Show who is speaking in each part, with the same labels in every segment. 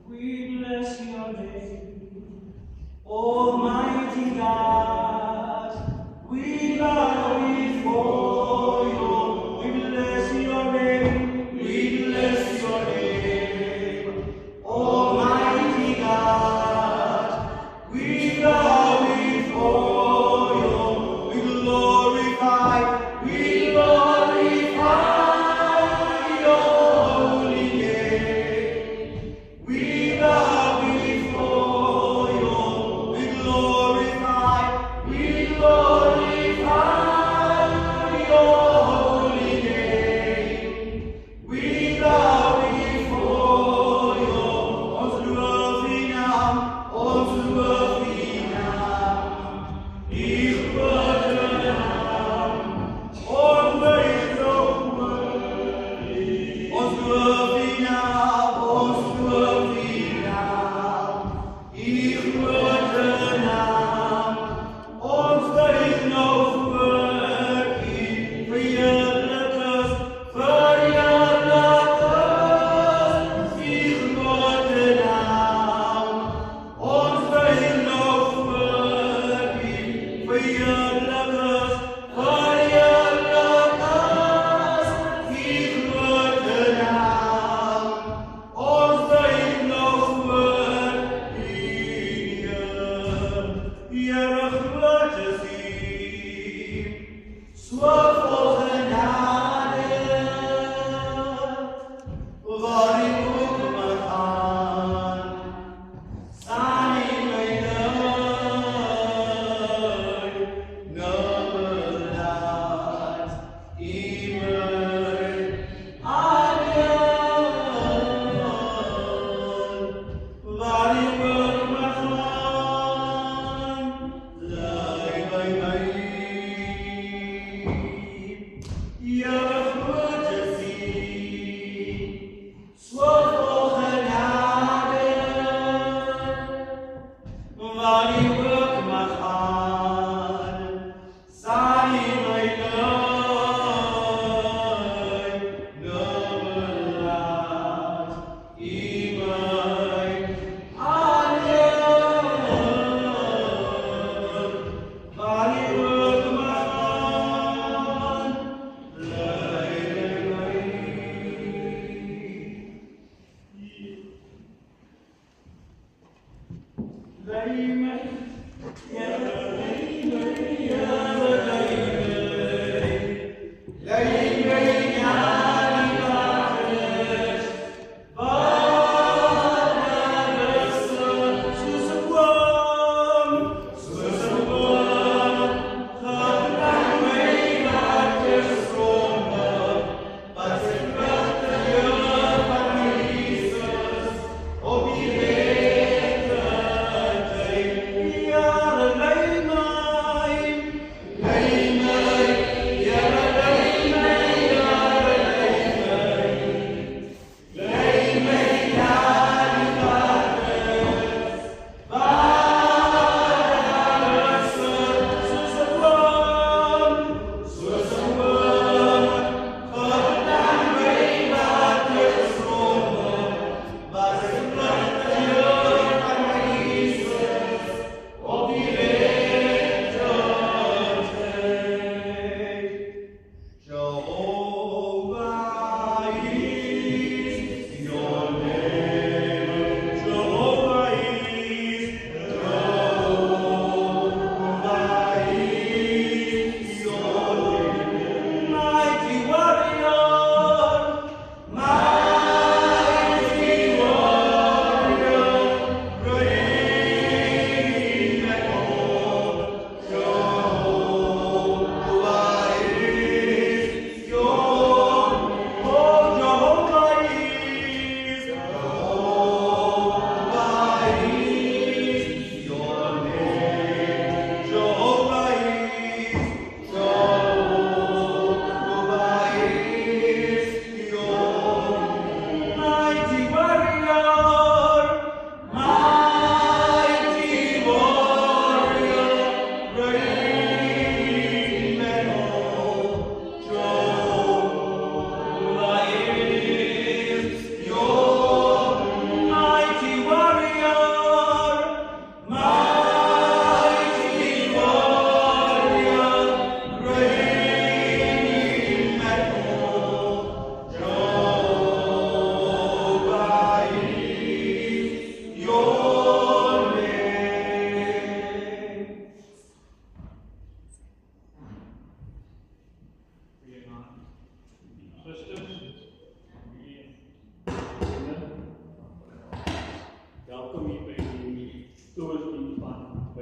Speaker 1: We bless your name, Almighty God. We bow before you. We bless your name. We bless your name, Almighty God. We bow before you. We glorify. We glorify your holy name. We bow before you, we glorify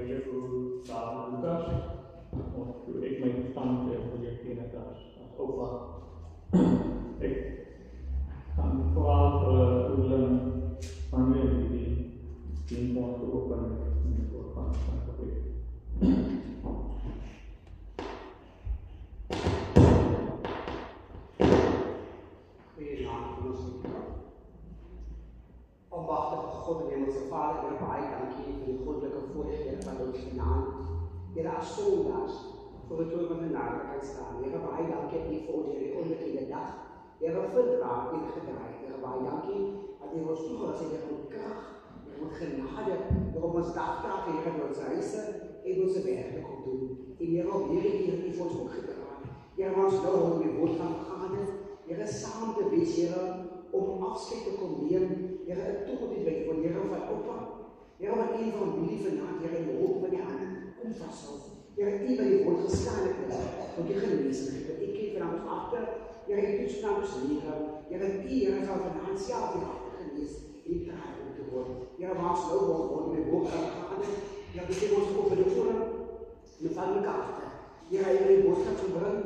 Speaker 2: Maria voor David Lucas, of ik mijn stand projecteer net als opa. Ik kan vooral ulen van die gewoon te openen in de voorgang van het project.
Speaker 3: Goedenavond, Almachtige God en Hemelse Vader, Heer, baie dankie vir die goddelike voorregte wat ons vanaand, Heer, as sondags voor die troon van genade kan staan. Heer, baie dankie dat U vir ons hierdie onbekende dag, Heer, verdra en gedraai. Heer, baie dankie dat U ons toegerus het, Heer, met krag, Heer, met genade, Heer, om ons dagtaak, Heer, in ons huise en ons werk te kom doen. En Heer, al hierdie keer U vir ons ook gedra. Heer, ons nou om die woord gaan vergader, Heer, saam te wees, Heer, om afscheid te kom neem, Heer, een toekomst weet van Heer van opa, Heer, van een familie vanavond, Heer, in de hoop van die handen, kom vasthou. Heer, U wat die woord gestaan het, tot die geneesing het. Ik keer vanavond ons achter, Heer, U toets vanavond ons leren, Heer, en U, Heer, zal vanavond zelf die achter genees, en die draai om te worden. Heer, waar ons nou gewoon met woord gaan gaan, Heer, we geven ons over de oren, en van elkaar achter. Heer, Heer, die boodschap te brengen,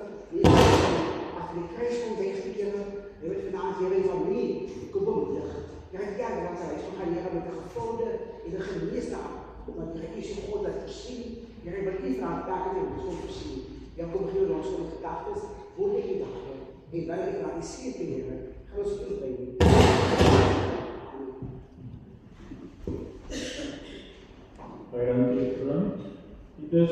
Speaker 3: als we de kruis komt weg te keren, Heer, we vanavond Heer, in familie, ik kom bemoedig. Heer, ik denk dat wij zo gaan leren met de gevonden en de genees daar, omdat Heer, U zo God heeft voorzien. Heer, ik wil U vragen, daar kan U ons zo voorzien. Heer, kom hier langs onze gedachten, voor de dagen, en wij realiseren te Heer, gaan ons u brengen.
Speaker 2: Dus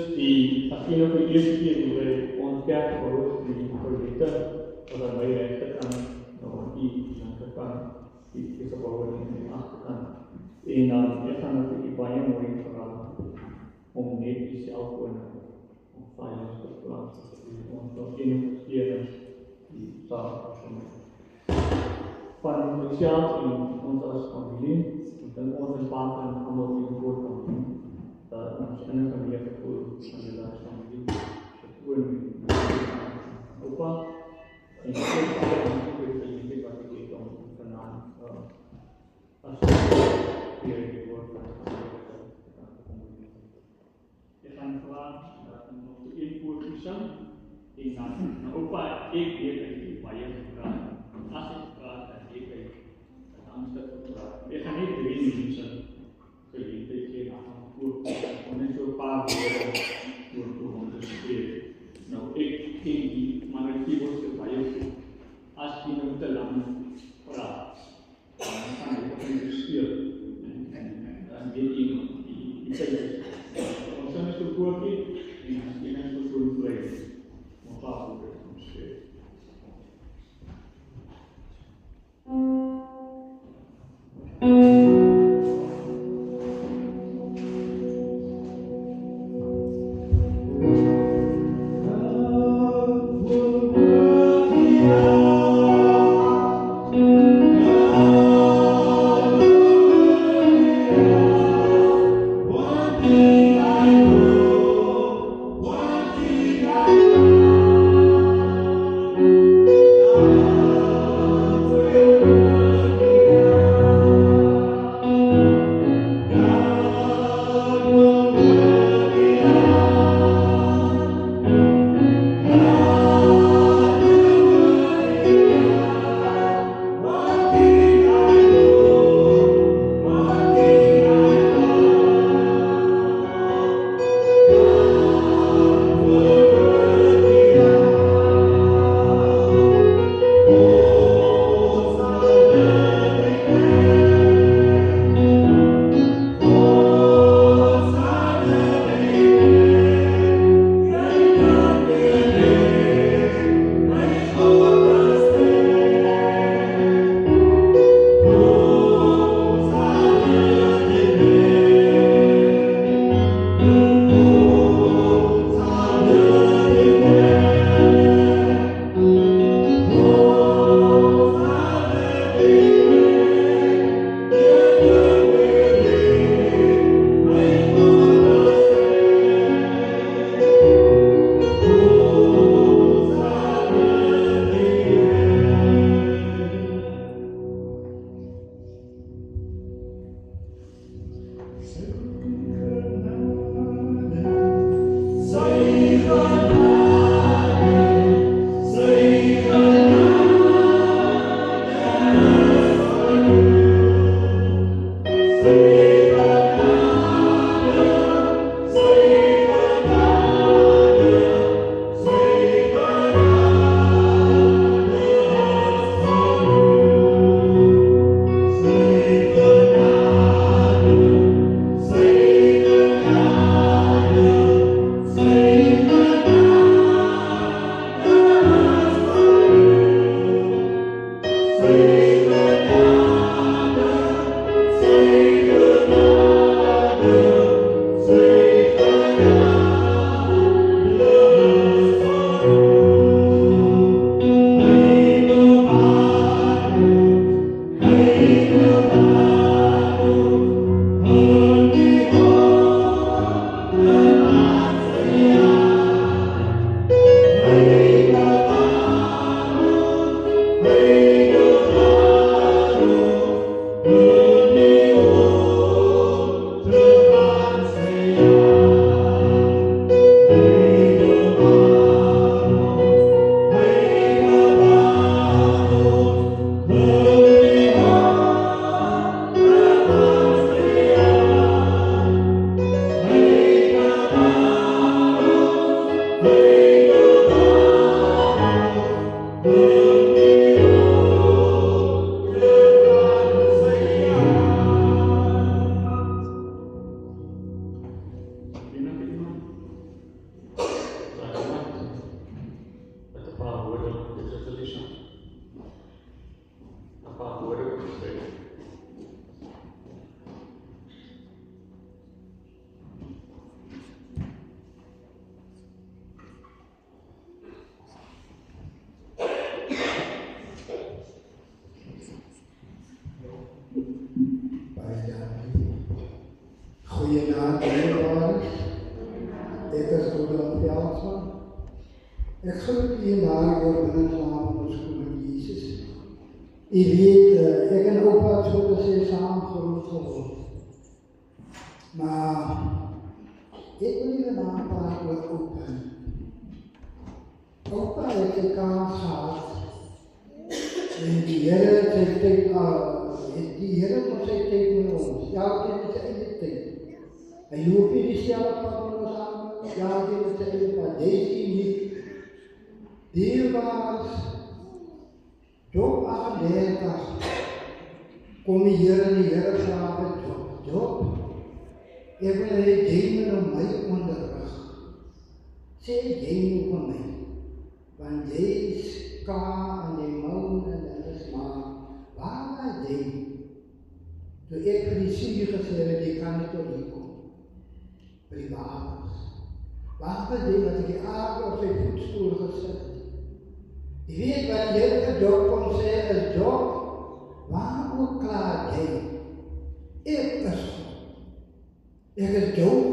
Speaker 2: als je nog de eerste keer die ons kerk behoort, die projecten, wat aan mijn rechterkant, nog die achterkant, die is op over in de achterkant. En dan is dan natuurlijk baie mooi verhaal om net jezelf gewoon op veilig te plaatsen. Ons nog investeren die zaak van mezelf en ons als familie, en onze partner en allemaal die woord kan doen. Ons in familie gevoel van die laatste familie, gewoon opa, en ik heb baie aangekomen vir wat ek het om vanavond as hier die woord van die familie te kan communiceren. Ek gaan vraag dat nog te een voorkiesing, en dan opa, ek weet dat ek baie gevraag, as ek vraag dat ek het aanstek gevraag. Ek gaan nie 3 mense geleentheid gee aan om net so 'n paar woorde oor hom te spreek. Nou, ek ken die, maar ek ken ons baie goed. As jy nou te lang praat, dan kan jy ook nie speel. En dan weet jy nog, die tyd is. Ons sal net so voortgee, en as jy net so vry is, ons paar woorde om spreek.
Speaker 4: Ik groet u daar door binnen te laten van ons goede Jezus. U weet, ik en opa het goed als je samen groot geworden. Maar ik wil even napraten met opa. Opa heeft een kans gehad. En die Heer heeft nog zijn tijd met ons. Ja, het is zijn eigen tijd. En je hoeft niet diezelfde pad met ons aan. Ja, het is zijn eigen pad. Deze niet. Dierbaar, Job 38, kom hier in die Heer vragen, Job, ik wil jy om my onderrig. Sê jy van my, want jy is en jy moan en dit is maar, waar was jy? Toe ek vir die Siege gesê het, jy kan nie tot hier kom, vir die wapens. Waar was jy, wat ek die aarde op sy voetstoel gesit het? Je weet wat die Heer vir Job kon sê is, Job, waar ook klaar jy? Ek is God. Ek is Job.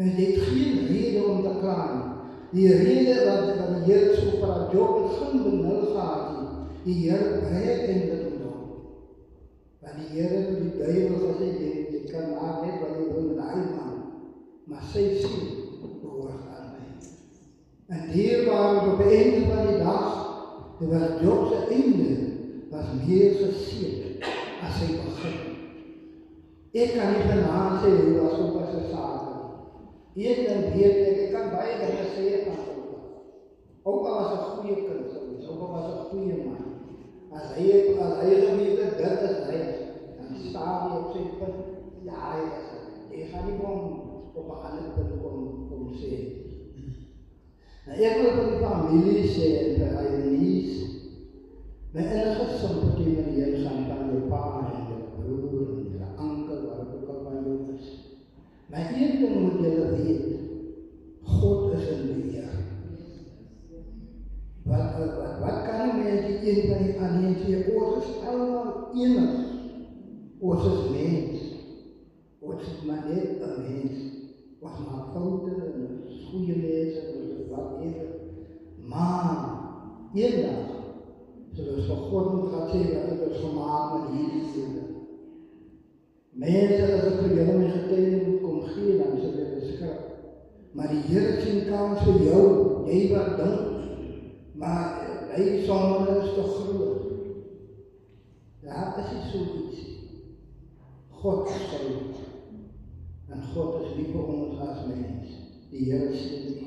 Speaker 4: En jy het geen rede om te klaar nie. Die rede wat die Heer so vir Job het geen benul gehad nie. Die Heer breek eindelijk om Job. Want die Heer het die duivel gesê, jy kan maak net wat jy wil met die man. Maar sy siel behoort aan my. En dierbaar op die einde van die dag, toe was Job sy einde, was meer geseend as sy begin. Ek kan nie vanavond sê hoe was opa sy sake. Een ding weet ek kan baie dinge sê van opa. Opa was 'n goeie kind gewees, opa was 'n goeie man. As hy geweet het, dit is hy, dan staan hy op sy punt, ja, hy is hy. Jy gaan nie op 'n ander punt kom sê. Nou, ek wil vir die familie sê, en vir Eilenies, my innige sympathie met die Here gaan van jou pa en jou broer en jou ankel, waar ook al van jou is. Maar een ding moet julle weet, God is in beheer. Wat kan een mens die een van die ander sê, ons is allemaal enig, ons is mens, ons is maar net een mens, ons maak fouten en ons is goeie mense, wat even. Maar, eendag, zoals van God moet gaan sê, dat het is gemaakt met hierdie lewe. Mense, as ek vir julle my getuie moet kom gee, dan sal dit beskryf. Maar die Here sien kans vir jou, jy wat dink, maar hy sonde is te groot. Daar is nie so iets. God is groot. En God is lief vir ons as mens. Die Here sien nie.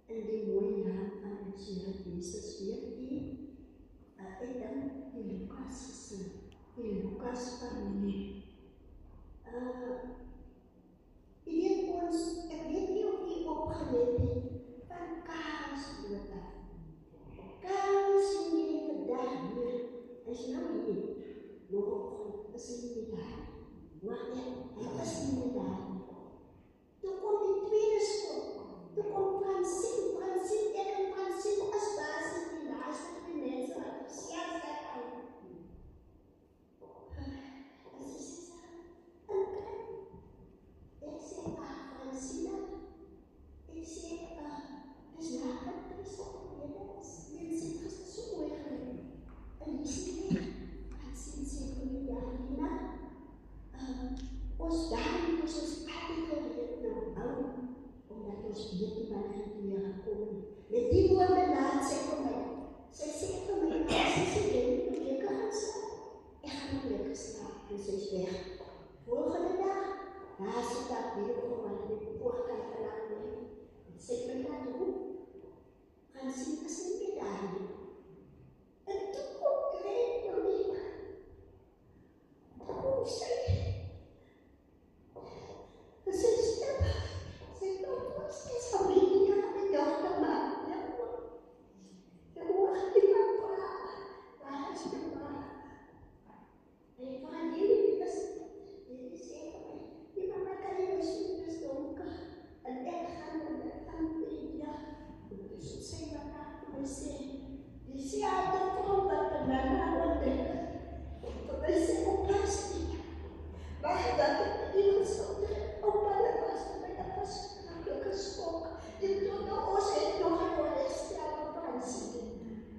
Speaker 5: En die mooie naam van ons Here Jesus weer die ek dink die Lukas gesin, die Lukas familie. Ek weet nie of jy opgelet het van Karel se dood af. Karel sien jy vandag hier, is nou hier, nog is hy nie daar. Maar hy is nie daar. Toe kom die tweede skop. Toe kom Fransien, ek en Fransien as basis die laaste twee mense wat gesels het aan. As jy sê, ek sê, Fransien, ek sê, is later, mense het so mooi geneem. En jy sê, Fransien sê, ja, Lina, ons daar, ons is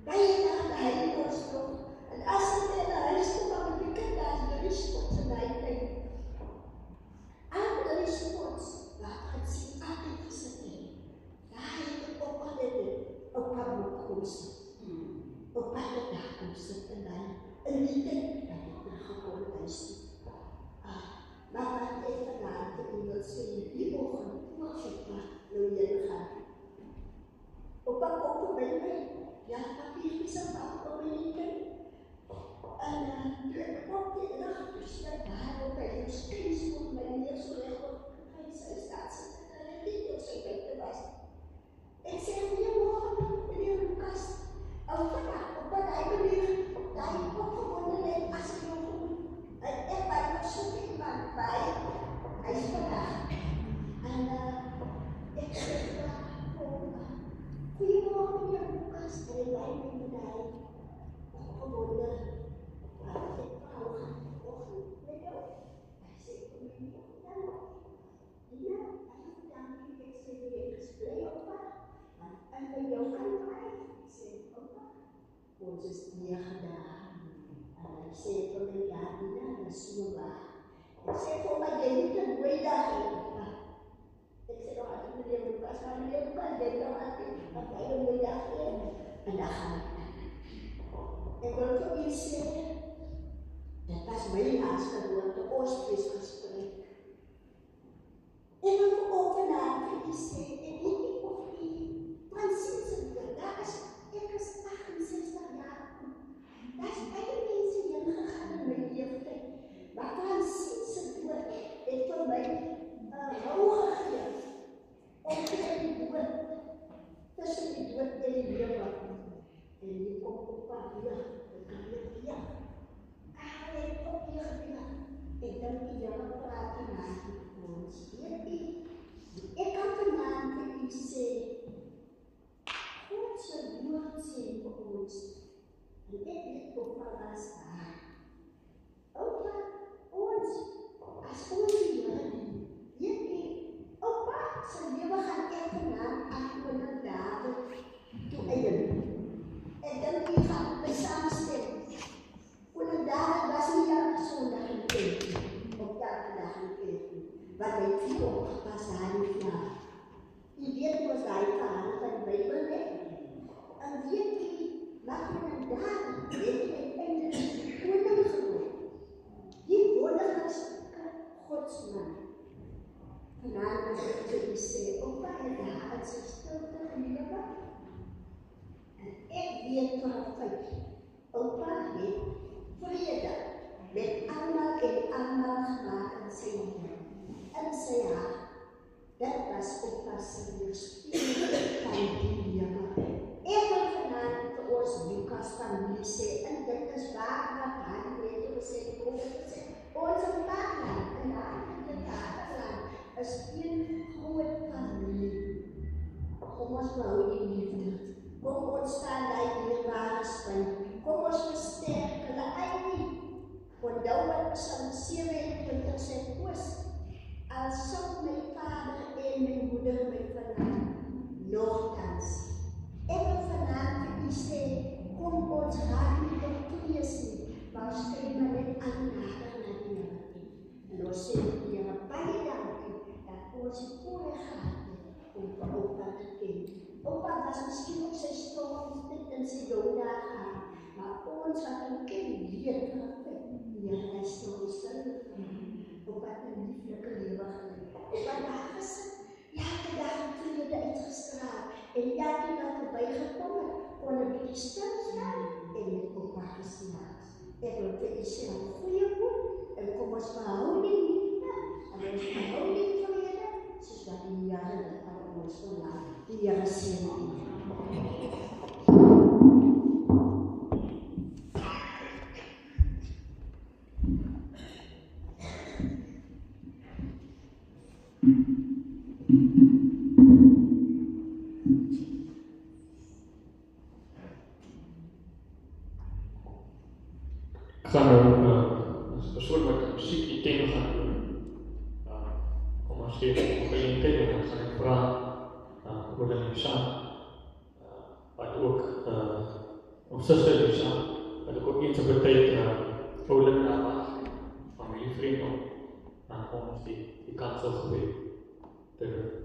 Speaker 5: Baie dagen heilig ons nog. En as ek in die huis kom, dan moet ek daar die respots in die tyd. Aan die respots, wat het sien altyd gesit het. Daar het ek opgelet het, op haar boek kom sit. Op haar dag kom sit en dan, in die tyd, dat ek nagekom het huis toe. Maar wat ek vanavond vir u wil sê, die oggend, mag ek maar nou hier gaan. Op haar kom voorbij my, ja, papiertjes en wat op my kind. En toe ek op die lig, toe sit daar op by die skuis op my neer so reg op hy sy staat sit. En ek weet nie of sy buite was. Ek sê, goeiemorgen, meneer Lucas. Vandag, op wat hy meneer, daar hy opgewondenheid as ek jou goed. En ek by nog so iemand by, hy is vandag. En ek sê, goeiemorgen, meneer Lucas. En hy by my met hy opgewonden. Maar ek wou gaan oggend met jou. Hy sê, kom jy nie op dan? Ja, hy dankie, ek sê, ek is blij op haar. En by jou kan my, ek sê, opa, ons is 9 dae. En hy sê vir my, ja, Nina, dat is so waar. Ek sê vir my, jy moet een mooie dag hê, opa. Ek sê nog altijd, meneer Lucas, maar meneer Lucas, jy nog altijd, dat hy een mooie dag hê. En dan gaan ek dan. Ek wil vir u sê, dit was my laaste woord, die Oostfeesgesprek. Ek wil vir vanavond vir u sê, ek weet nie of u van sindsindelijk, daar is, ek is 68 jaar oud. Daar is baie mense heen gegaan in my leeftijd, maar van sindsindelijk het vir my hou gegeen, om tussen die dood en die lewe. En die kom op haar weer, ek kan weer weer. Ek op weer gebeur. Ek dink die Here praat vanavond met ons. Weet u, ek kan vanavond vir u sê, God se woord sê vir ons, en ek weet op wat was daar. Oupa, ons, as ons die Here dien, weet u, oupa se lewe gaan ek vanavond 28 dae toe eindig. En dan die gaan by saamstem. Want daar was nie elke Sondag in kerk, op elke dag in kerk, wat hy vir opgepas daar in die jaar. U weet ons die verhaal van die Bybel net. En weet u, wat van daar het hy eindelijk die koning geword. Die wonderlikste Godsman. Vanavond wil ek vir u sê, opa het daar in sy stilte gelewe. En ek weet van een feit, opa het vrede met allemaal en allemaal gemaakt in sy leven, in sy hart. Dit was opa sy weerspiegeling van die lewe. Ek wil vanavond vir ons Lucas familie sê, en dit is waar wat hy net gesê, ons vaderland en die vaderland is een groot familie. Kom ons behou die liefde. Kom ons staan die dierbare spin. Kom ons versterk hulle eie. Onthou wat Psalm 27 sê, koos, al sou my vader en my moeder my verlaat, nogtans. Ek wil vanavond vir u sê, kom ons raak nie op vrees nie, maar skryf maar net aan nader na die Here toe. En ons sê die Here baie dankie, dat ons die voorreg gehad het, om vir opa te ken. Opa was miskien op sy storm dit in sy dooddaag gehad, maar ons wat hom ken, weet gevind, hier hy stil stil. Opa het 'n lieflike lewe geleef. Opa daar gesit, elke dag in vrede uitgestraal, en elke wat verbygekom het, kon 'n bietjie stil staan en met opa gesels. Ek wil vir u sê 'n goeie woord, en kom ons behou die liefde, en ons behou die vrede, soos wat die Here dit aan ons verlang. Die Here seën u.
Speaker 2: Ik ga nou als persoon wat muziek die thema gaan doen. Om als je op een thema dan ga ik vragen hoe dat nu samen. Wat ook Obsession siya. Ada ko interpretate ulan na apa family friend o na kung si cancel sa way. Pero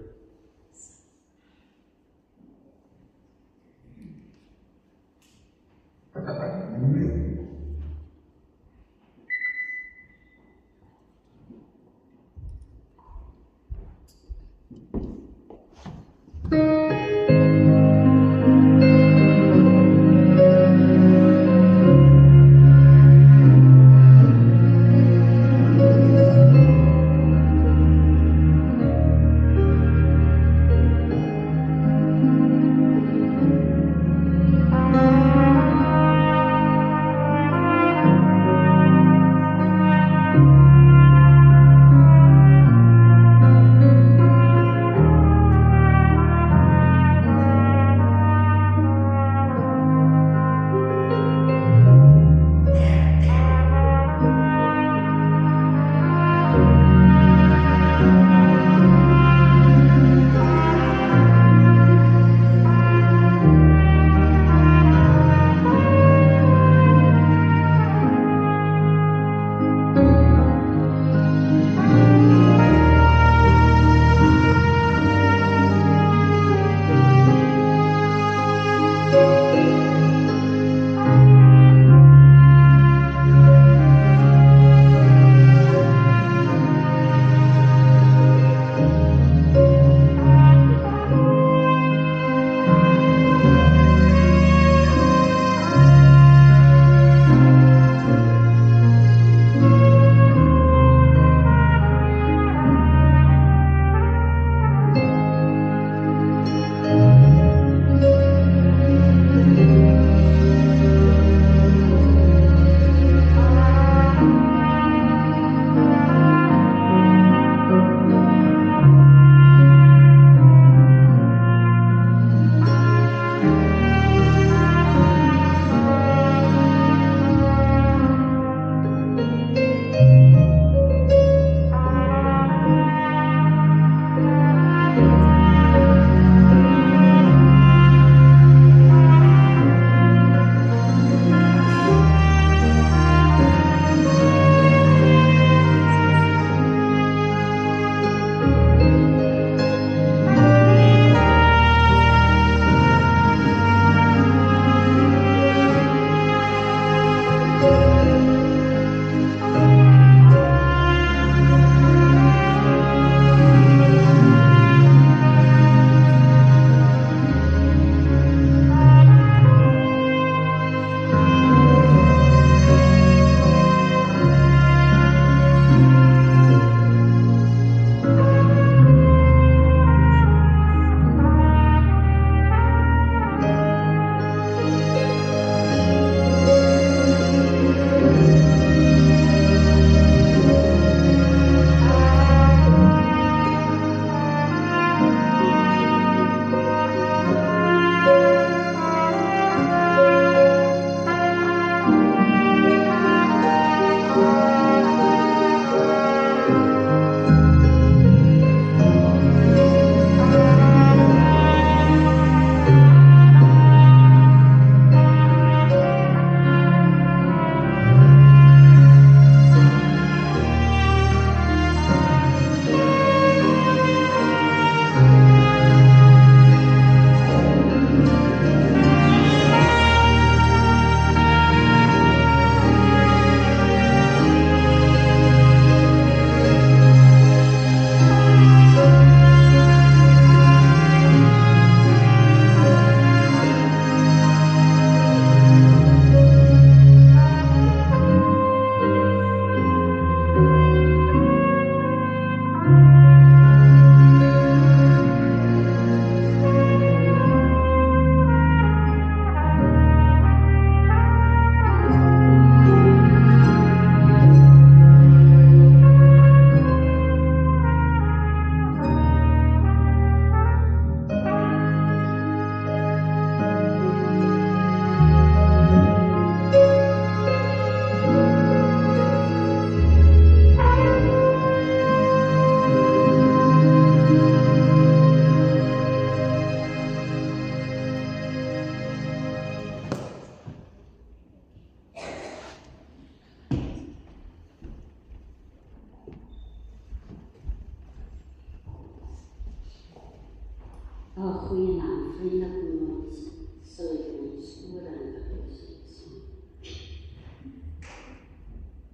Speaker 5: goeie naam, vriendelik ons sal ek ons oor en dat ons het sien.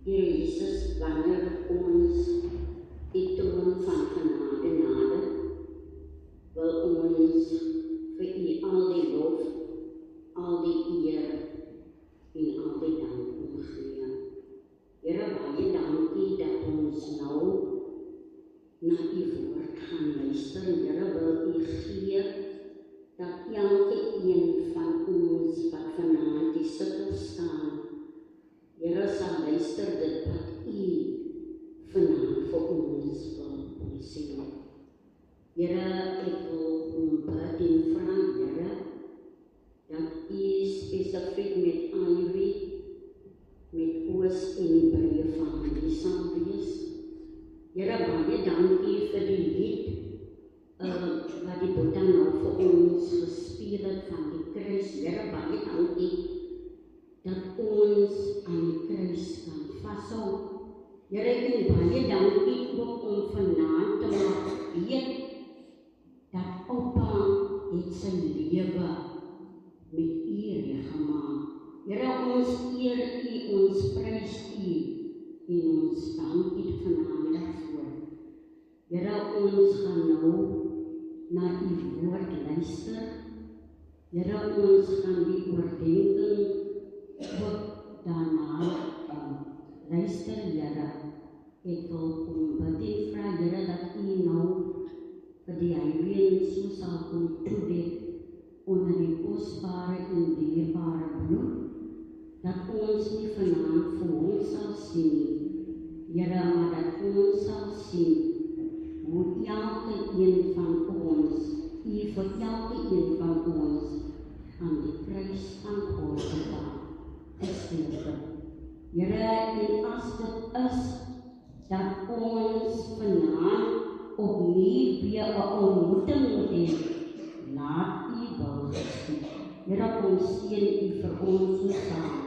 Speaker 5: Here Jesus, wanneer ons die troon van genade nader, wil ons vir U al die lof, al die eer en al die dank omgee. Here, baie dankie dat ons nou na U woord gaan luister. Here, wil U gee dat elke een van ons wat vanaand die sittel staan, Here sal luister dit wat U vanaand vir ons wil sê. Here, ek wil bid en vra, Here, dat U spesifiek met Ivy, met Oos en die breë familie sal wees. Here, baie dankie vir die lied wat die Boeta nou vir ons gespeel het van die kruis. Here, baie dankie dat ons aan die kruis kan vashou. Here, ek baie dankie ook om vanaand te mag weet dat Oupa het sy lewe met U reggemaak. Here, ons eer U, ons prys U en ons dank U vanaand daarvoor. Here, ons gaan nou na U woord luister. Here, ons gaan die oordeenking ook daarna luister, Here. Ek wil bid en vra, Here, dat U nou vir die heilige so sal kom toedek onder die kosbare en dierbare bloed, dat ons nie vanaand vir ons sal sien nie, Here, maar dat ons sal sien hoe elke een van ons, U vir elke een van ons aan die kruis van Golgotha gesterf het. Here, en as dit is dat ons vanaand opnieuw weer 'n ontmoeting moet hê, laat U wil geskied. Here, ons seën U vir ons so saam,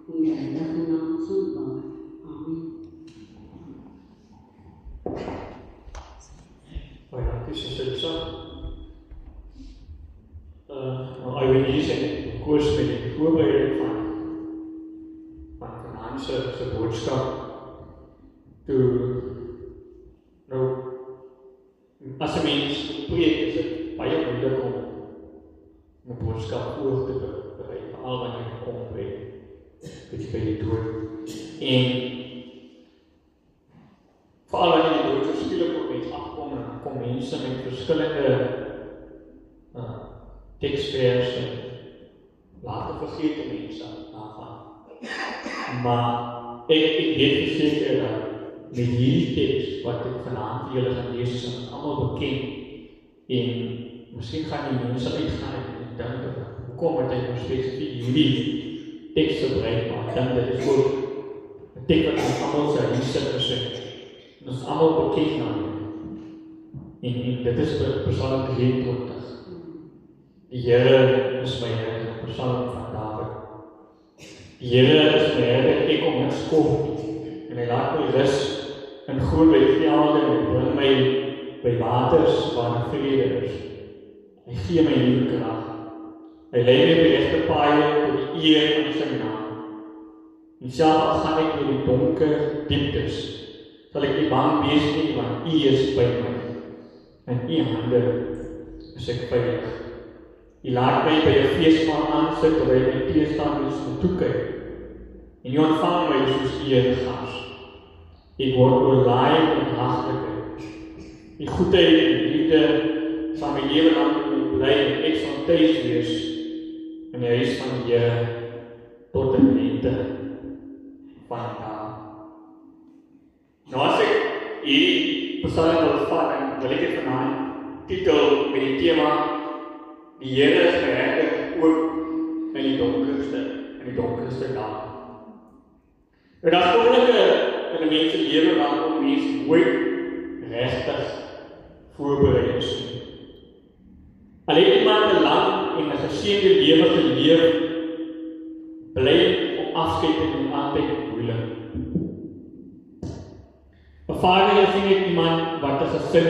Speaker 5: om die heilige naam so bid. Amen.
Speaker 2: Baie dankie, Suster. Nou, ek hier sien koers met die voorbereiding van vanaand se boodskap. Toe, nou, as 'n mens preek, is dit baie moeilik om 'n boodskap oor te berei, veral wanneer jy kom by die dood. En veral wanneer die dood so skielik op mens afkom, en kom mense met verskillende teksverse, later vergeet die mense daarvan. Maar ek weet verseker dat met hierdie teks wat ek vanaand vir julle gaan lees, is ons almal bekend. En miskien gaan die mense uitgaan en dink, hoekom het hy nou spesifiek hierdie teks gebruik, maar ek dink dit is ook 'n teks wat ons almal sy huise is. Ons is almal bekend aan hom. En dit is Psalm 23. Die Here is my Here, Psalm van Dawid. Die Here is my Here, ek kom niks kort nie, en hy laat my rus in groen by velde en bring my by waters waar vrede is. Hy gee my nuwe krag. Hy lei my op die regte paaie tot die eer van sy naam. En selfs al gaan ek deur die donker dieptes, sal ek nie bang wees nie, want U is by my. In U hande is ek veilig. U laat my by 'n feesmaal aansit terwyl my teestanders toe kyk. En U ontvang my soos eregas. Ek word oorlaai met hartlikheid. Die goedheid en liefde sal my lewe lang bly en ek sal tuis wees in die huis van die Here tot in lente van daar. Nou as ek hierdie Psalm wil vat, en wil ek dit vanaand titel met die tema Die Here is my herder ook in die donkerste dae. En dat is oorlike in 'n mens se lewe waarom mens nooit regtig voorberei is nie. Alleen iemand 'n lang en 'n geseënde lewe geleef, bly op afskeid en altyd moeilik. 'n Vader is nie iemand wat 'n gesin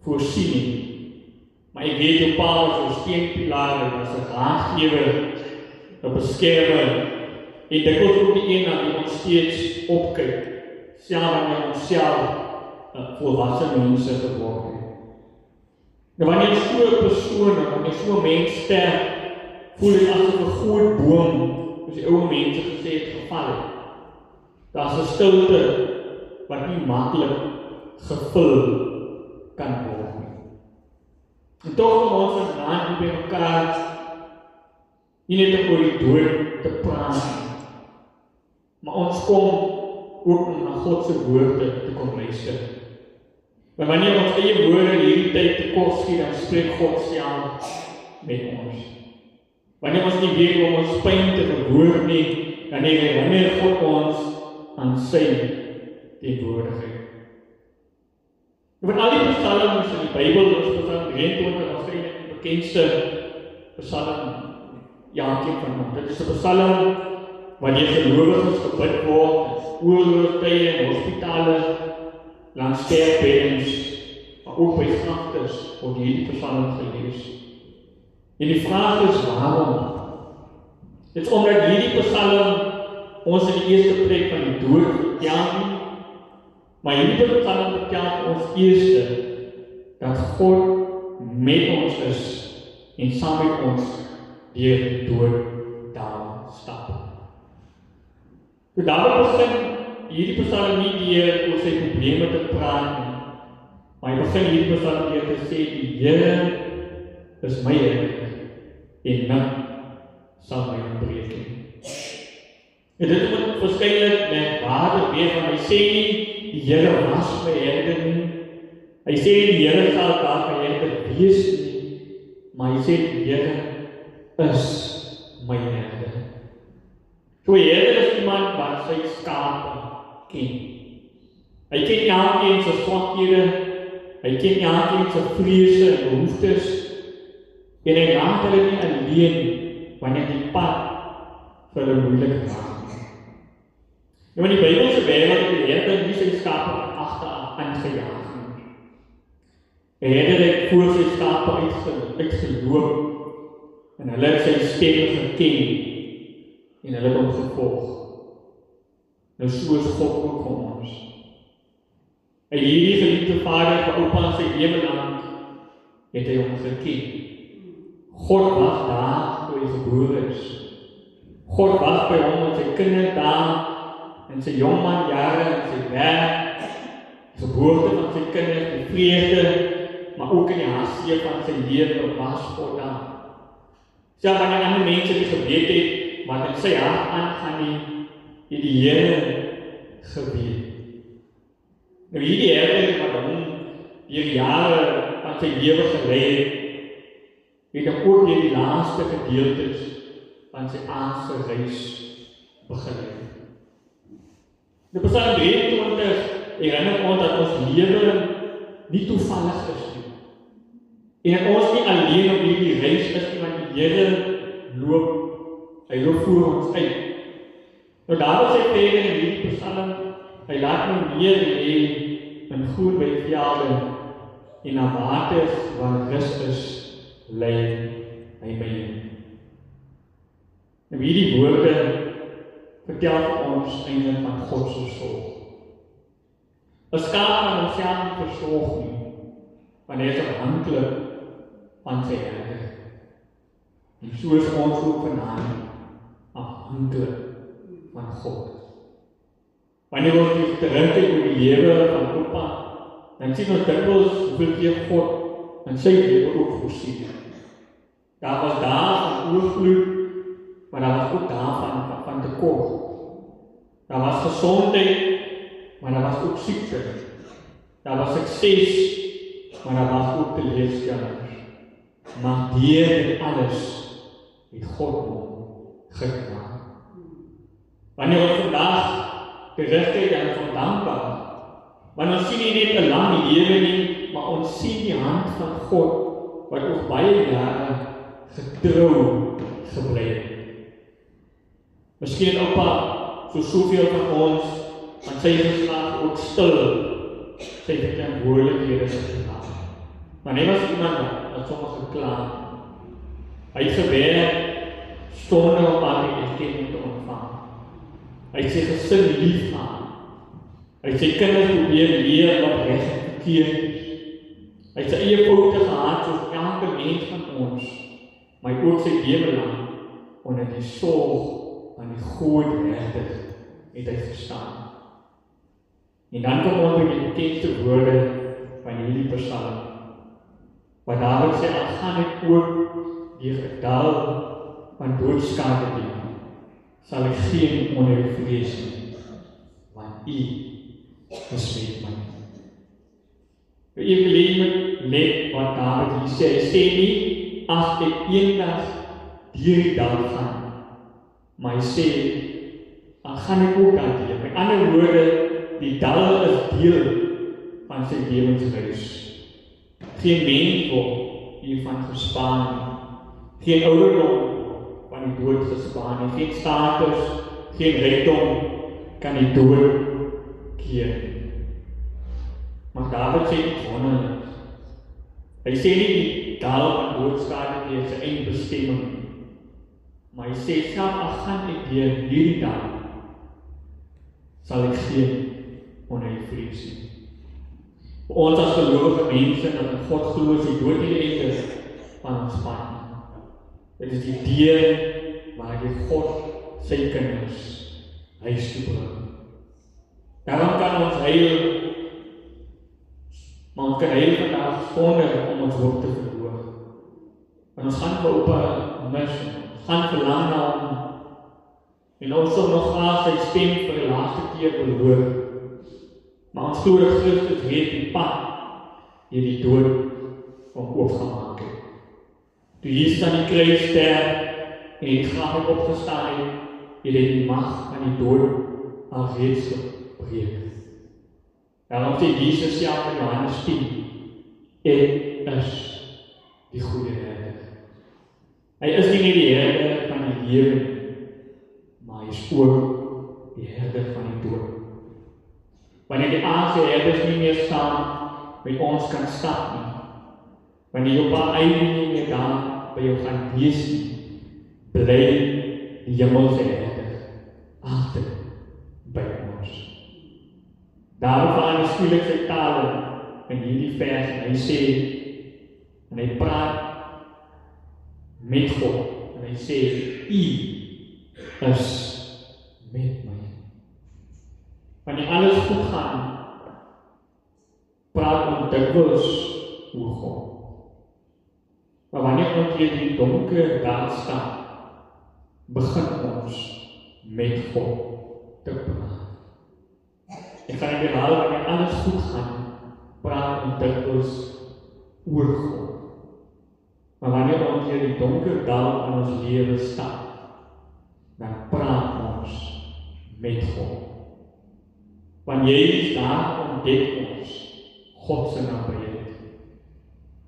Speaker 2: voorsien nie. Maar ek weet jou pa was 'n steunpilaar, hy was 'n raadgewer, 'n beskermer, en dit was ook die een na wie ons steeds opkyk, selfs wanneer ons self volwasse mense geword het. Nou wanneer so 'n persoon, wanneer so 'n mens sterf, voel dit asof 'n groot boom, soos die ou mense gesê het, geval het. Daar's 'n stilte wat nie maklik gevul kan word nie. En tog kom ons vanaand by mekaar nie net om oor die dood te praat nie, maar ons kom ook om na God se woorde te kom luister. Maar wanneer ons eie woorde in hierdie tyd te kort skiet, dan spreek God self met ons. Wanneer ons nie weet om ons pyn te verwoord nie, dan herinner God ons aan sy teenwoordigheid. Van al die psalms in die Bybel, is Psalm 23 waarskynlik die bekendste psalm van ons. Dit is 'n psalm wanneer gelowiges gebid word, oorlogstye en hospitale, langs sterfbeddens, maar ook by graftes word hierdie psalm gelees. En die vraag is waarom? Dit is omdat hierdie psalm ons in die eerste plek van die dood vertel nie, maar hierdie psalm vertel ons eerste dat God met ons is en saam met ons deur die dood daar stap. So daarom begin hierdie psalm nie deur oor sy probleme te praat nie, maar hy begin hierdie psalm deur te sê, die Here is my herder en niks sal my ontbreek nie. En dit moet waarskynlik merkwaardig wees, want hy sê nie, die Here was my herder nie. Hy sê die Here sal daar my herder wees nie, maar hy sê die Here is my herder. So 'n herder is iemand wat sy skape ken. Hy ken elkeen se swakhede, hy ken elkeen se vrese en behoeftes, en hy laat hulle nie alleen wanneer die pad vir hulle moeilik raak. Nou in die Bybelse wêreld het die herder nie sy skape van agter af aangejaag nie. 'n Herder het voor sy skape uitgeloop en hulle het sy stem geken en hulle het hom gevolg. Nou so is God ook vir ons. Hy hierdie geliefde Vader vir oupa sy lewe lank het hy hom geken. God was daar toe hy gebore is. God was by hom en sy kinderdae en sy jongmanjare en sy werk, die geboorte van sy kinders, die vreugde, maar ook in die hartseer van sy lewe was God daar. Selfs wanneer ander mense nie geweet het wat in sy hart aangaan nie, het die Here geweet. Nou hierdie herder wat hom deur jare van sy lewe gelei het hom ook deur die laaste gedeeltes van sy aardse reis begin. Die Psalm 23 herinner ons dat ons lewe nie toevallig is nie. En dat ons nie alleen op hierdie reis is nie, want die Here hy loop voor ons uit. Nou daar was hy verder in hierdie Psalm, hy laat nou meer in groen by velde en na waters waar rus is, lei hy by hom. Nou hierdie woorde vertel vir ons eintlik van God se sorg. 'n Skaap kan homself nie versorg nie, want hy is afhanklik van sy herder. En so is ons ook vanaand afhanklik van God. Wanneer ons terug kyk oor die lewe van oupa, dan sien ons dikwels hoeveel keer God in sy lewe ook voorsien. Daar was daar van oorvloed, maar daar was ook daar van tekort. Daar was gesondheid, maar daar was ook siekte. Daar was sukses, maar daar was ook teleurstellings. Maar deur dit alles het God hom gedra. Wanneer ons vandag terugkyk en van dankbaar, want ons sien nie net 'n lang lewe nie, maar ons sien die hand van God wat oor baie jare getrou gebly het. Miskien oupa, soveel van ons van sy geslag ook stil sy verteenwoordighede gedra. Maar hy was iemand wat soms geklaag. Hy het gewerk sonder om al die erkenning te ontvang. Hy het sy gesin lief gehad. Hy het sy kinders probeer leer wat reg en verkeerd is. Hy het sy eie foute gehad soos elke mens van ons, maar hy het ook sy lewe lang onder die sorg van die groot regter het hy gestaan. En dan kom ons by die bekendste woorde van hierdie Psalm. Wat Dawid sê, al gaan ek ook deur 'n dal van doodskade deur, sal ek geen onheil vrees nie, want U is met my. Ek let wat Dawid hier sê. Hy sê nie, ag ek eendag deur die dal gaan, maar hy sê, al gaan ek ook daar deur. Met ander woorde, die dal is deel van sy lewensreis. Geen mens word hiervan gespaar nie. Geen ouderdom van die dood gespaar nie. Geen status, geen rykdom kan die dood keer. Maar Dawid sê iets wonderliks. Hy sê nie die dal van doodskade nie is sy eindbestemming, maar hy sê self al gaan ek deur hierdie dal, sal ek geen onheil vrees nie. Vir ons as gelowige mense dat in God glo is die dood nie die einde van ons pad. Dit is die deur waar die God sy kinders huis toe bring. Daarom kan ons heil, maar ons kan heil vandag sonder om ons hoop te verloor. Want ons gaan vir op 'n mis, ons gaan verlang na hom, en ons sal nog graag sy stem vir die laaste keer behoor. Maar ons glo dat Christus het die pad deur die dood oopgemaak het. Toe Jesus aan die kruis sterf en die graf het opgestaan het, het hy die mag van die dood alreeds gebreek. Daarom sê Jesus self in Johannes 10, ek is die goeie herder. Hy is nie net die herder van die lewe, maar hy is ook die herder van die dood. Wanneer die aardse herders nie meer saam met ons kan stap nie, wanneer jou pa eie nie meer daar by jou gaan wees nie, bly die hemelse herder altyd by ons. Daarom verander skielik sy tale in hierdie vers en hy sê, en hy praat met God, en hy sê, U is met my. Wanneer alles goed gaan, praat ons dikwels oor God. Maar wanneer ons in die donker dal staan, begin ons met God te praat. Ek gaan herhaal, wanneer alles goed gaan, praat ons dikwels oor God. Maar wanneer ons in die donker dal van ons lewe staan, dan praat ons met God. Want jy daar ontdek ons God se nabyheid.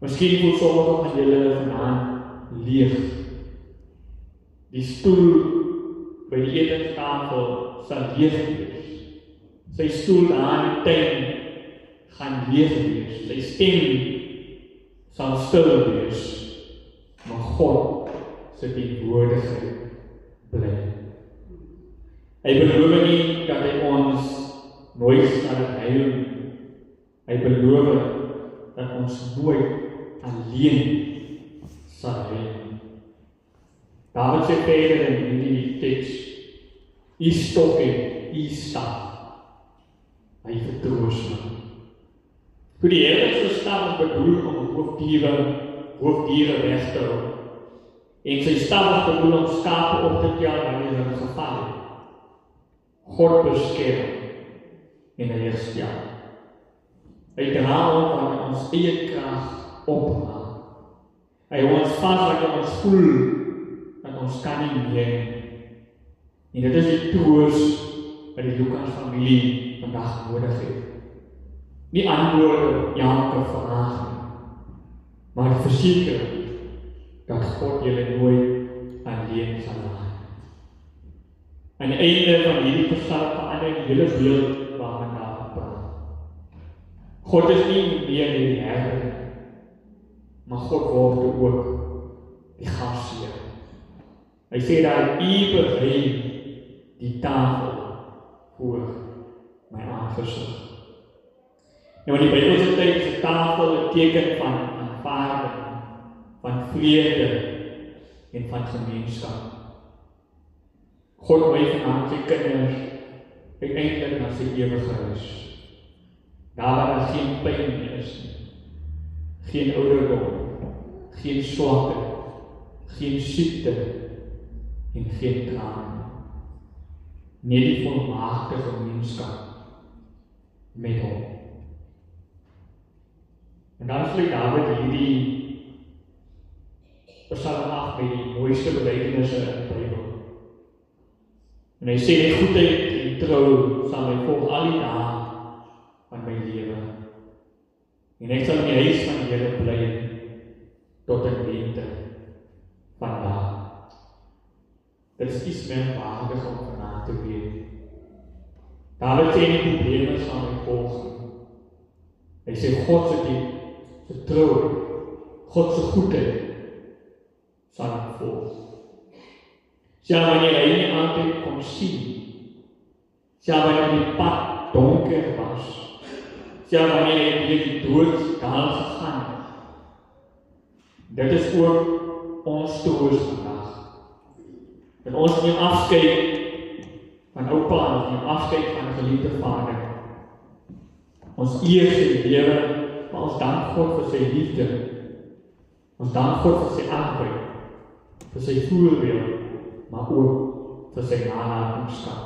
Speaker 2: Miskien voel sommige van julle vanaand leeg. Die stoel by die etenstafel sal leeg wees. Sy stoel daar in die tuin gaan leeg wees. Sy stem sal stil wees. Maar God se teenwoordigheid bly. Hy beloof nie dat hy ons nooit sal heil. Hy beloof dat ons nooit alleen sal heil. Dawid sê verder in hierdie teks, U stok en U staf, hy vertroos my. Toe die Here se staf is bedoel om hoofdiere weg te hou, en sy staf is bedoel om skape op te tel wanneer hulle geval het. God beskerm en hy herstel. Hy dra ons wanneer ons eie krag ophaal. Hy hou ons vas wanneer ons voel dat ons kan nie meer. En dit is die troos wat die Lukas familie vandag nodig het. Nie antwoorde op elke vraag nie, maar die versekering dat God julle nooit alleen sal laat. Aan die einde van hierdie Psalm verander die hele beeld waarvan daar gepraat. God is nie meer die herder, maar God word ook die gasheer. Hy sê dat U berei die tafel voor my aangesig. Nou in die Bybelse tyd is 'n tafel 'n teken van aanvaarding, van vrede en van gemeenskap. God nooi vanaand sy kinders uiteindelik na sy ewige huis. Daar waar daar geen pyn meer is nie, geen ouderdom, geen swakheid, geen siekte en geen trane. Net die volmaakte gemeenskap met hom. En dan sluit Dawid hierdie Psalm 8 met die mooiste belydenisse in die Bybel. En hy sê die goedheid en trou sal my volg al die dae van my lewe. En ek sal in die huis van die Here bly tot in lengte van dae. Dit is iets merkwaardigs om vanaand te weet. Dawid sê nie probleme sal my volg nie. Hy sê God se trou, God se goedheid sal my volg. Selfs wanneer hy nie altyd kon sien, selfs wanneer die pad donker was, selfs wanneer hy deur die doodsdal gegaan het. Dit is ook ons troos vandag. En ons neem afskeid van oupa, ons neem afskeid van 'n geliefde vader. Ons eer sy lewe, maar ons dank God vir sy liefde. Ons dank God vir sy arbeid, vir sy voorbeeld, maar ook vir sy nalatenskap.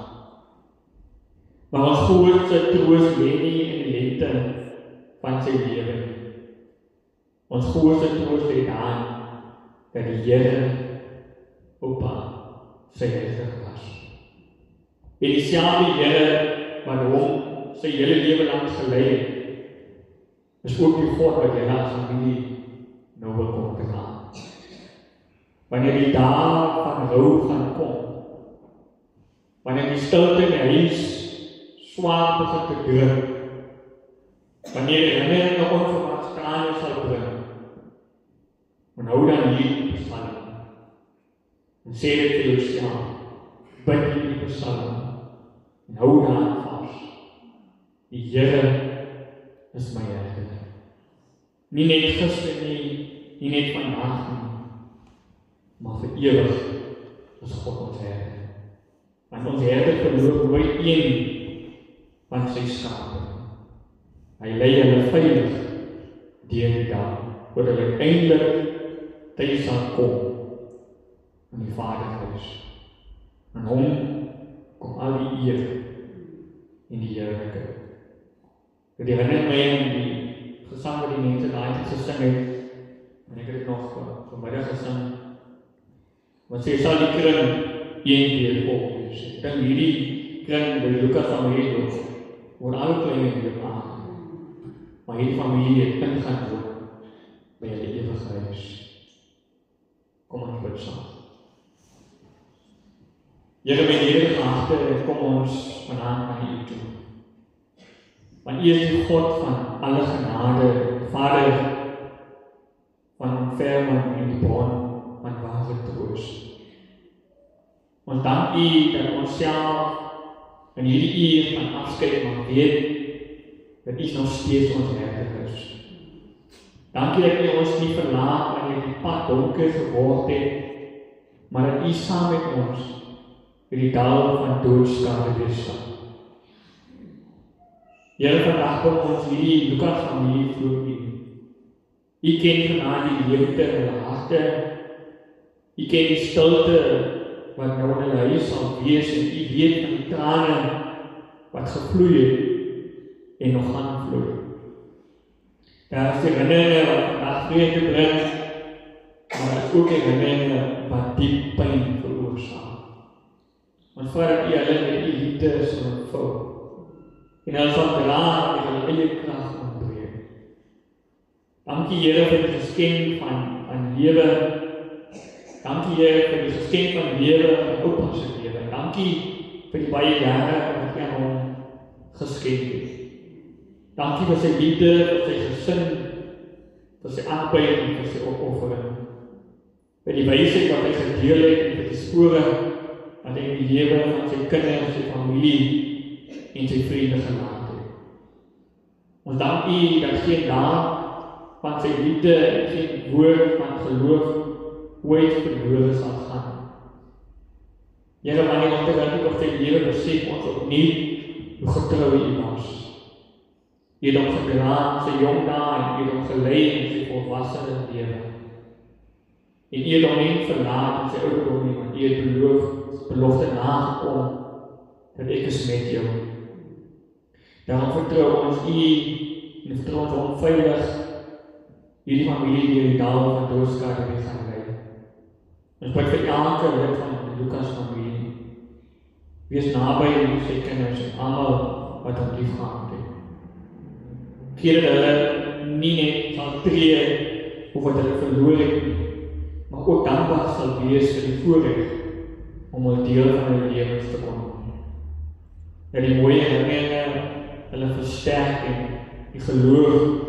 Speaker 2: Maar ons grootste troos lê nie in die lengte van sy lewe nie. Ons grootste troos lê daarin dat die Here oupa sy heilig was. En dieselfde Here wat hom sy hele lewe lank gelei het, is ook die God wat julle as familie nou wil kom te gaan. Wanneer die dae van rou gaan kom, wanneer die stilte in die huis swaar begin te druk, wanneer die herinneringe onverwachts trane sal bring, onthou dan hierdie Psalm en sê dit vir jouself, bid hierdie Psalm en hou daaraan vas. Die Here is my herder. Nie net gister nie net vandag nie, maar vir ewig is God ons herder. Want ons herder verloor nooit een van sy skape. Hy lei hulle veilig deur die dag, voordat hulle uiteindelik tyd sal kom in die Vaderhuis. Aan hom kom al die eer en die heerlikheid. Dit herinner my aan die gesang wat die mense daai tyd gesing het, en ek het dit nog vanmiddag gesing, want sy sal die kring een keer volg wees. Ek dink hierdie kring by Lukas familie word alle kleine weer aan, maar hierdie familie het ingaan word by hulle ewige huis. Kom ons bid saam. Here, my heilige Vader, kom ons vanaand na U toe. Want U is die God van alle genade, Vader van verman en die bron van ware troos. Ons dank U dat ons self in hierdie uur van afskeid mag weet dat U nog steeds ons herder is. Dankie dat U ons nie verlaat wanneer die pad donker geword het, maar dat U saam met ons in die dal van doodskade weerstand. Here, vandag kom ons hierdie Lukas familie voor U. U ken vanaand die leemte in hulle harte. U ken die stilte wat nou in hulle huis sal wees, en U weet van die trane wat gevloei het en nog gaan vloei. Daar is die herinneringe wat vandag vrede bring, maar daar is ook die herinneringe wat diep pyn veroorsaak. Ons vra dat U hulle met U liefde sal ontvou, en hulle sal dra met hulle eie krag ontbreek. Dankie Here vir die geskenk van lewe. Dankie Here vir die geskenk van lewe en oupa se lewe. Dankie vir die baie jare wat U aan hom geskenk het. Dankie vir sy liefde, vir sy gesin, vir sy aanbidding en vir sy opoffering. Vir die wysheid wat hy gedeel het en vir die spore wat hy in die lewe van sy kinders, sy familie en sy vriende gelaat het. Ons dank U dat geen naam van sy liefde en geen woord van geloof ooit verlore sal gaan. Here, wanneer ons terwyl op sy lewe besef ons opnuut hoe getrou U was. U het hom gedra in sy jong dae en U het hom gelei in sy volwassene lewe. En U het hom nie verlaat in sy ouderdom nie, want U het belofte nagekom dat ek is met jou. Daarom vertrou ons U en vertrou ons hom veilig hierdie familie deur die dae van doodskade weer gaan lei. Ons bid vir elke lid van die Lucas familie. Wees naby aan sy kinders en almal wat hom liefgehad het. Gee dat hulle nie net sal tree of wat hulle verloor het, maar ook dankbaar sal wees vir die voorreg om 'n deel van hulle lewens te kon doen. Dat die mooie herinneringe hulle versterk en die geloof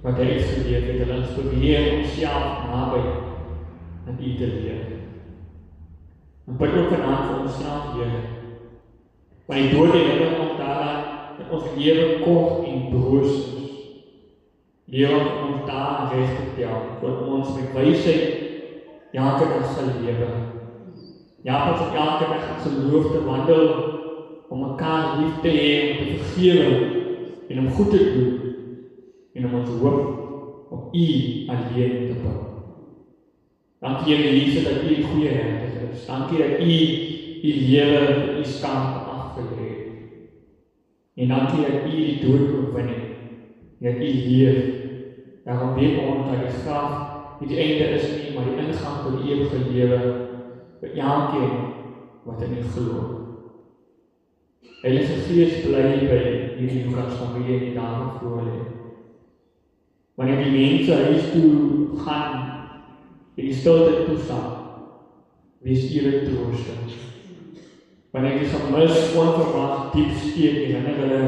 Speaker 2: wat hy uitgeleef het, hulle inspireer om self naby aan U te leef. En bid ook vanaand vir onsself, Here, want die dood herinner ons daaraan dat ons lewe kort en broos is. Leer ons daar reg te tel, vir ons met wysheid elke dag sal lewe. Ja, ons elke dag in geloof te wandel, om mekaar lief te hê, om te vergewe en om goed te doen, en om ons hoop op U alleen te bou. Dankie Here Jesus dat U die goeie herder is. Dankie dat U U lewe vir U skape afgelê het. En dankie dat U die dood oorwin het. Dat U leef. Daarom weet ons dat die graf nie die einde is nie, maar die ingang tot die ewige lewe vir elkeen wat in U glo. Heilige Gees bly by hierdie Lucas familie en die dae voor lê. Wanneer die mense huis toe gaan en die stilte toestaan, wees U hulle trooster. Wanneer die gemis onverwags diep steek, herinner hulle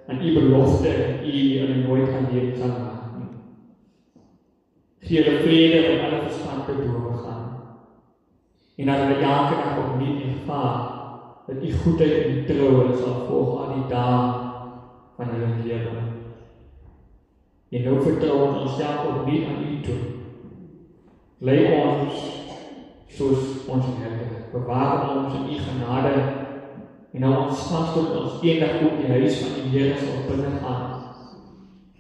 Speaker 2: aan U belofte en U hulle nooit alleen sal laat nie. Gee hulle vrede en alle verstand te bowe gaan. En dat hulle elke dag opnuut ervaar dat U goedheid en trou hulle sal volg aan die dae van hulle lewe. En nou vertrou ons onsself opnuut aan U toe. Lei ons soos ons herder. Bewaar ons in U genade en hou ons vas tot ons eendag ook die huis van die Here sal binne gaan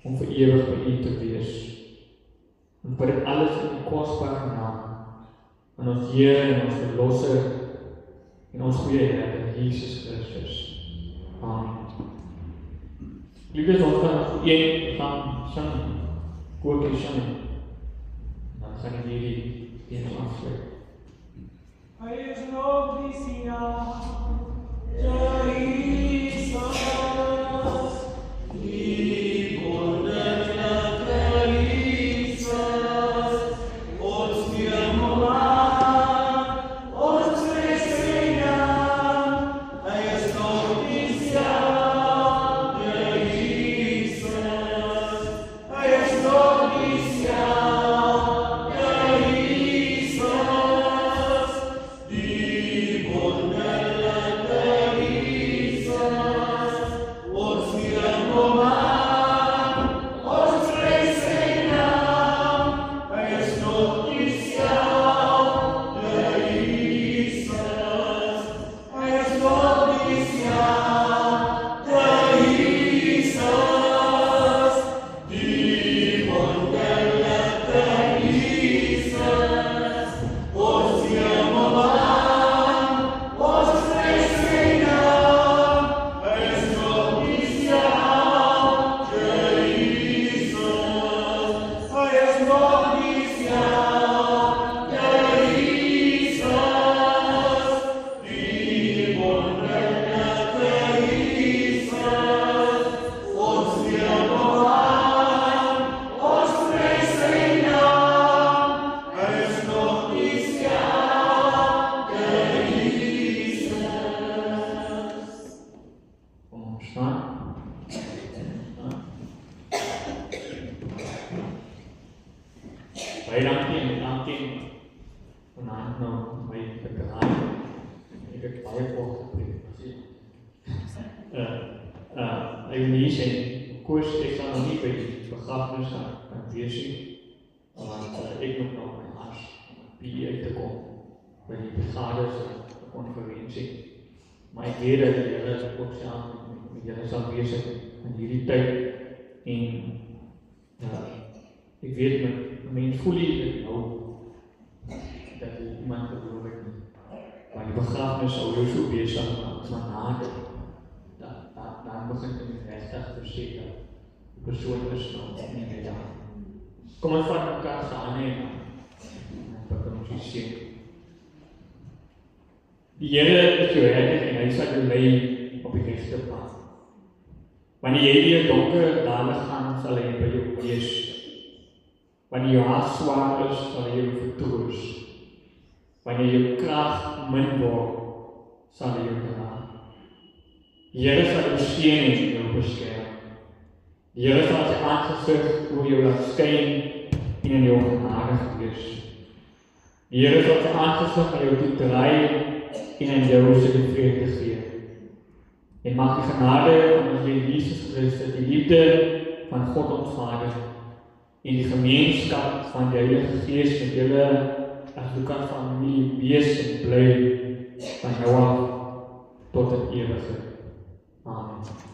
Speaker 2: om vir ewig by U te wees. En vir dit alles in die kosbare naam van ons Here en ons Verlosser en ons goeie Herder Jesus Christus. Amen. Liefdes, ons kan een gaan sing, koortjie sing. Dan gaan ek hierdie een afsluit.
Speaker 1: Hy is nog die Sia, Jesus, die wonderlike Jesus, ons Weermaak, ons Messias, hy is nog dieselfde Jesus, hy is nog dieselfde Jesus, die wonder
Speaker 2: het baie kort gepreek. Ek wil nie sê, koers, ek sal nog nie by die begrafenis kan wees nie, want ek moet nog my as PE uit te kom by die brigades en konferensie. Maar ek weet dat die Here ook saam met julle sal wees in hierdie tyd en ek weet my mens voel nie nou dat iemand geloof ek nie. Maar die begrafenis sal jou so besig maar nader. Dan begin jy met regtig te sê dat die persoon is nou nie meer daar. Kom ons vat mekaar se hande en dan kan ons sê die Here is jou herder en hy sal jou lei op die regte pad. Wanneer jy deur donker dale gaan, sal hy by jou wees. Wanneer jou hart swaar is, sal hy jou vertroos. Wanneer jou krag min word, sal hy jou dra. Die Here sal jou seën en jou beskerm. Die Here sal sy aangesig oor jou laat skyn en in jou genadig wees. Die Here sal sy aangesig na jou toe draai en in jou sy vrede gee. En mag die genade van ons Here Jesus Christus, die liefde van God ons Vader en die gemeenskap van die Heilige Gees met julle as Lukas familie wees en bly van nou af tot in ewigheid. Amen.